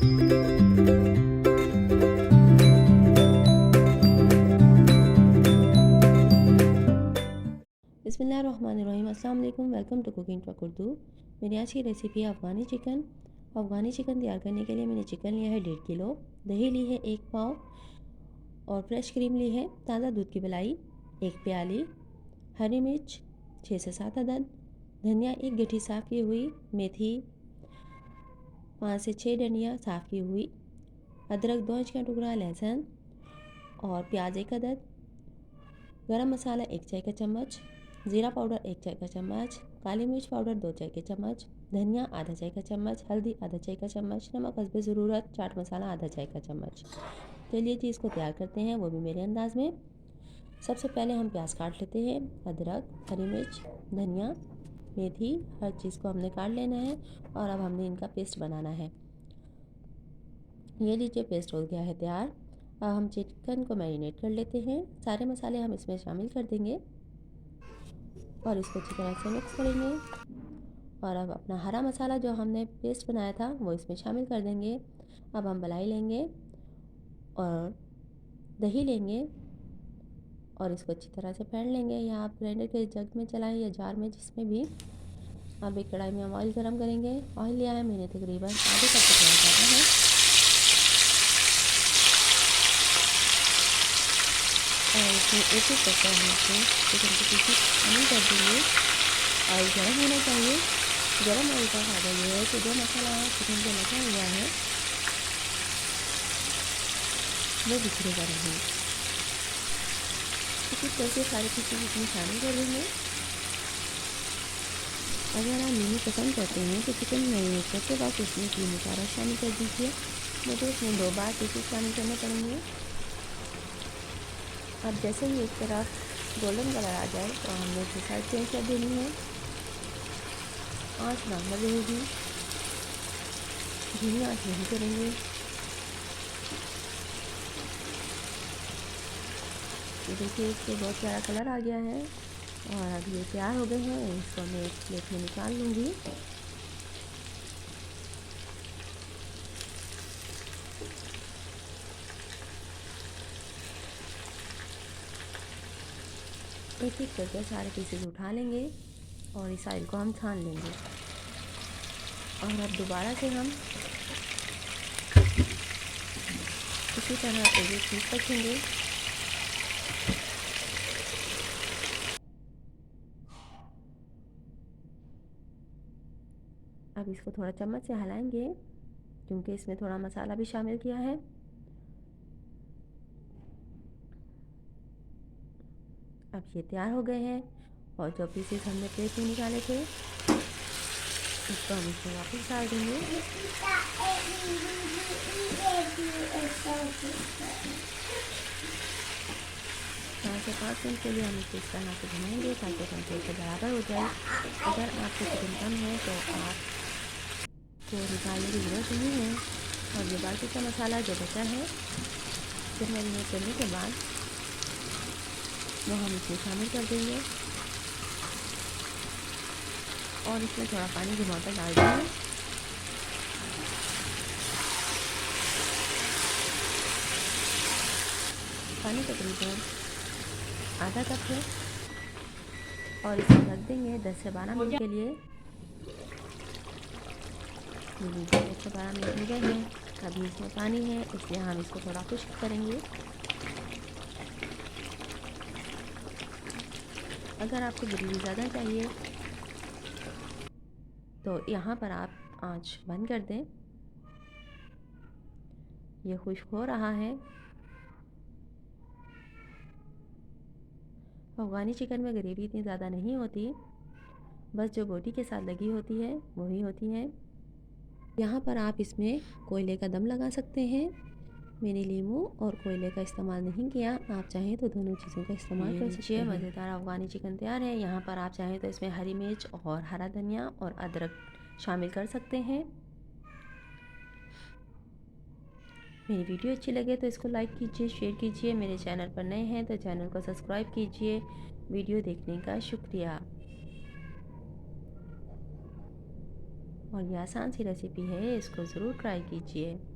बिस्मिल्लाहिर्रहमानिर्रहीम। अस्सलाम वालेकुम। Welcome to cooking talk Urdu. मेरी आज की रेसिपी है अफ़गानी चिकन। अफ़गानी चिकन तैयार करने के लिए मैंने चिकन लिया है 1.5 किलो, दही ली है 1 पाव और फ्रेश क्रीम ली है, ताज़ा दूध की मलाई 1 प्याली, हरी मिर्च 6 से 7 अदद, धनिया 1 गठी साफ़ की हुई, मेथी 5 से 6 डंडियाँ साफ़ की हुई, अदरक 2 इंच का टुकड़ा, लहसुन और प्याज 1 अदद, गरम मसाला 1 चाय का चम्मच, ज़ीरा पाउडर 1 चाय का चम्मच, काली मिर्च पाउडर 2 चाय के चम्मच, धनिया आधा चाय का चम्मच, हल्दी आधा चाय का चम्मच, नमक हस्बे ज़रूरत, चाट मसाला आधा चाय का चम्मच। चलिए जी इसको तैयार करते हैं, वो भी मेरे अंदाज़ में। सबसे पहले हम प्याज काट लेते हैं। अदरक, हरी मिर्च, धनिया, मेथी, हर चीज़ को हमने काट लेना है और अब हमने इनका पेस्ट बनाना है। ये लीजिए पेस्ट हो गया है तैयार। अब हम चिकन को मैरिनेट कर लेते हैं। सारे मसाले हम इसमें शामिल कर देंगे और इसको अच्छी तरह से मिक्स करेंगे। और अब अपना हरा मसाला जो हमने पेस्ट बनाया था वो इसमें शामिल कर देंगे। अब हम मलाई लेंगे और दही लेंगे और इसको अच्छी तरह से फेंट लेंगे, या आप ग्राइंडर के जग में चलाएं या जार में, जिसमें भी। अब एक कढ़ाई में हम ऑयल गरम करेंगे। ऑयल लिया है मैंने तकरीबन आधे कप से थोड़ा ज़्यादा है। और इसमें एक एक करके हम इसमें चिकन की पीसेस शामिल कर देंगे। ऑयल गर्म होना चाहिए। गर्म ऑयल का फ़ायदा ये है कि जो मसाला चिकन पे लगा हुआ है वो बिखरेगा नहीं। इसी तरह से सारे पीसेस इसमें शामिल कर देंगे। अगर आप नींबू पसंद करते हैं तो चिकन मैरिनेट करते वक्त उसमें 3 मसाला शामिल कर दीजिए, मुझे इसमें 2 बार पीसेस शामिल करने पड़ेंगे। अब जैसे ही एक तरफ गोल्डन कलर आ जाए तो हमने इसकी साइड चेंज कर देनी है। आँच नॉर्मल रहेगी, धीमी आँच नहीं करेंगे। ये देखिए इसके बहुत प्यारा कलर आ गया है और अब ये तैयार हो गए हैं। इसको मैं एक प्लेट में निकाल लूँगी। एक एक करके सारे पीसेस उठा लेंगे और इस ऑयल को हम छान लेंगे। और अब दोबारा से हम इसी तरह एक एक पीस रखेंगे। अब इसको थोड़ा चम्मच से हिलाएंगे क्योंकि इसमें थोड़ा मसाला भी शामिल किया है। अब ये तैयार हो गए हैं और जो पीसेस हमने प्लेट में निकाले थे इसको हम इसमें वापस डाल देंगे। 4 से 5 मिनट के लिए हम इसको इस तरह से बनाएंगे ताकि टेम्परेचर बराबर हो जाए। अगर आपको चिकन कम है तो आपको निकालने की ज़रूरत नहीं है। और ये बाकी का मसाला जो बचा है फिर मैरिनेट करने के बाद वो हम इसमें शामिल कर देंगे और इसमें थोड़ा पानी की बोतल डाल देंगे। पानी तकरीबन आधा कप है और इसे ढक देंगे 10 से 12 मिनट के लिए। 10 से 12 मिनट हो गए हैं। अभी इसमें पानी है इसलिए हम इसको थोड़ा खुश्क करेंगे। अगर आपको ग्रेवी ज़्यादा चाहिए तो यहाँ पर आप आंच बंद कर दें। ये खुश्क हो रहा है। अफ़गानी चिकन में ग्रेवी इतनी ज़्यादा नहीं होती, बस जो बोटी के साथ लगी होती है वही होती है। यहाँ पर आप इसमें कोयले का दम लगा सकते हैं। मैंने लीमू और कोयले का इस्तेमाल नहीं किया, आप चाहें तो दोनों चीज़ों का इस्तेमाल कर सकते हैं। मज़ेदार अफ़गानी चिकन तैयार है। यहाँ पर आप चाहें तो इसमें हरी मिर्च और हरा धनिया और अदरक शामिल कर सकते हैं। मेरी वीडियो अच्छी लगे तो इसको लाइक कीजिए, शेयर कीजिए। मेरे चैनल पर नए हैं तो चैनल को सब्सक्राइब कीजिए। वीडियो देखने का शुक्रिया। और ये आसान सी रेसिपी है, इसको ज़रूर ट्राई कीजिए।